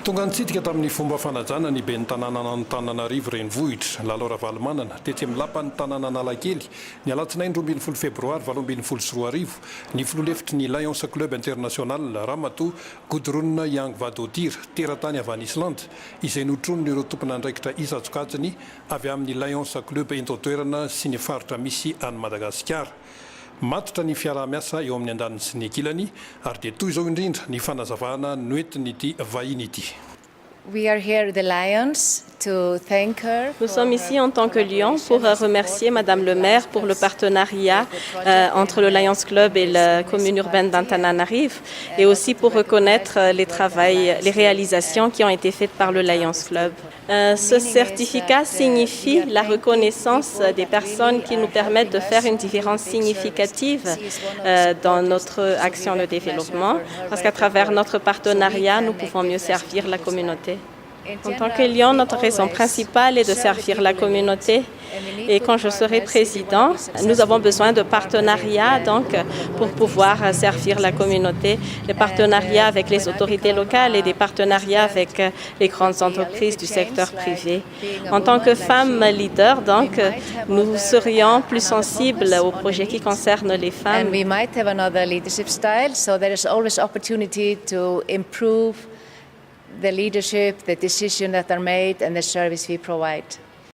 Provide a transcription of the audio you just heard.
Tonga nitsidika tamin'ny fomba fanajana ny ben'ny tanàna Antananarivo renivohitra lalao Ravalomanana tetsy amin'ny lapan'ny tanàna Analakely ny alatsinainy 12 febroary 2024 ny filoha-lefitry ny Lions Club International Ramatoa Gudrun Yang Vadodir teratany avy any Islande izay notronony ireo tompona andraikitra isa-tsokatsiny avy amin'ny Lions Club ento-toerana sy ny faritra misy any Madagasikara. Matotra ny fiaraha-miasa eo amin'ny andaniny sy ny ankilany ary dia toy izao indrindra ny fanazavana noentiny ity vahiny ity. We are here, the Lions, to thank her. Nous sommes ici en tant que Lions pour remercier Madame le maire pour le partenariat entre le Lions Club et la commune urbaine d'Antananarive et aussi pour reconnaître les réalisations qui ont été faites par le Lions Club. Ce certificat signifie la reconnaissance des personnes qui nous permettent de faire une différence significative dans notre action de développement parce qu'à travers notre partenariat, nous pouvons mieux servir la communauté. En tant que Lion, notre raison principale est de servir la communauté. Et quand je serai président, nous avons besoin de partenariats pour pouvoir servir la communauté, des partenariats avec les autorités locales et des partenariats avec les grandes entreprises du secteur privé. En tant que femmes leaders, nous serions plus sensibles aux projets qui concernent les femmes. And we might have another leadership style, so there is always opportunity to improve the leadership, the decisions that are made, and the service we provide.